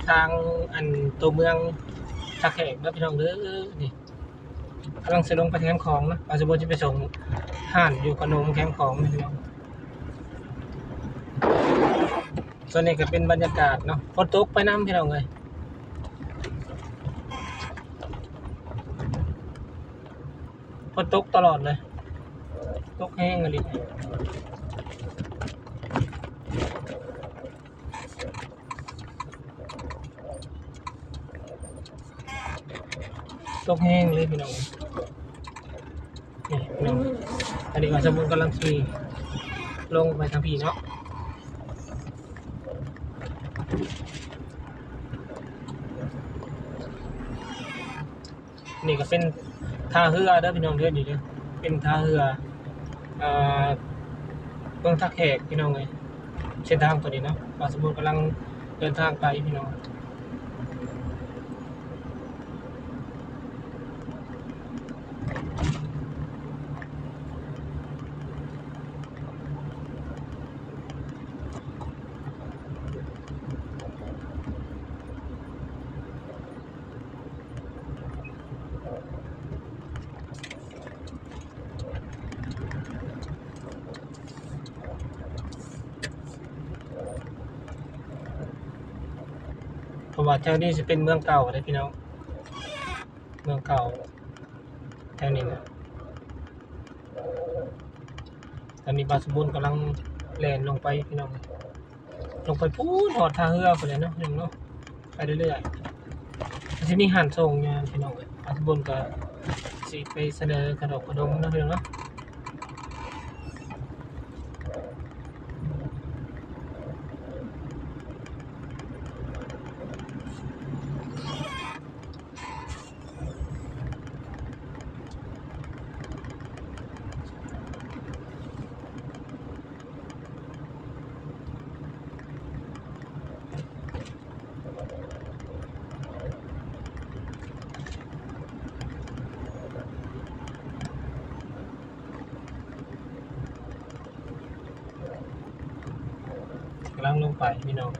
ทางอันตัวเมืองท่าแขกแล้วพี่น้องเด้อนี่กำลังจะลงไปแคมป์ของนะอาจจะบ่จะไปส่งห่านอยู่ขนมแคมป์ของนะพี่น้องส่วนนี้ก็เป็นบรรยากาศเนาะฝนตกไปน้ำพี่น้องเลยฝนตกตลอดเลยตกแห้งเลยตกแห้งเลยพี่น้องนี่พี่น้องอันนี้ว่าสมมุติกำลังขี่ลงไปทางพี่เนาะนี่ก็เป็นท่าเรือเด้อพี่น้องเด้อนี่เด้อเป็นท่าเรือเมืองท่าแขกพี่น้องเลยเส้นทางตัวนี้เนาะว่าสมมุติกำลังเดินทางไปพี่น้องเพราะว่าแถวนี้จะเป็นเมืองเก่าเลยพี่น้องเมืองเก่าแถวนี้นะตอนนี้บาสมบูรณ์กำลังแล่นลงไปพี่น้องลงไปพูดหอดท่าเรือไปเลยเนาะพี่น้องเนาะไปเรื่อยๆที่นี่หันส่งงานพี่น้องบาสมบูรณ์ก็สิไปเสนอกระดกกระดงนะพี่น้องเนาะกำลังลงไปพี่น้อง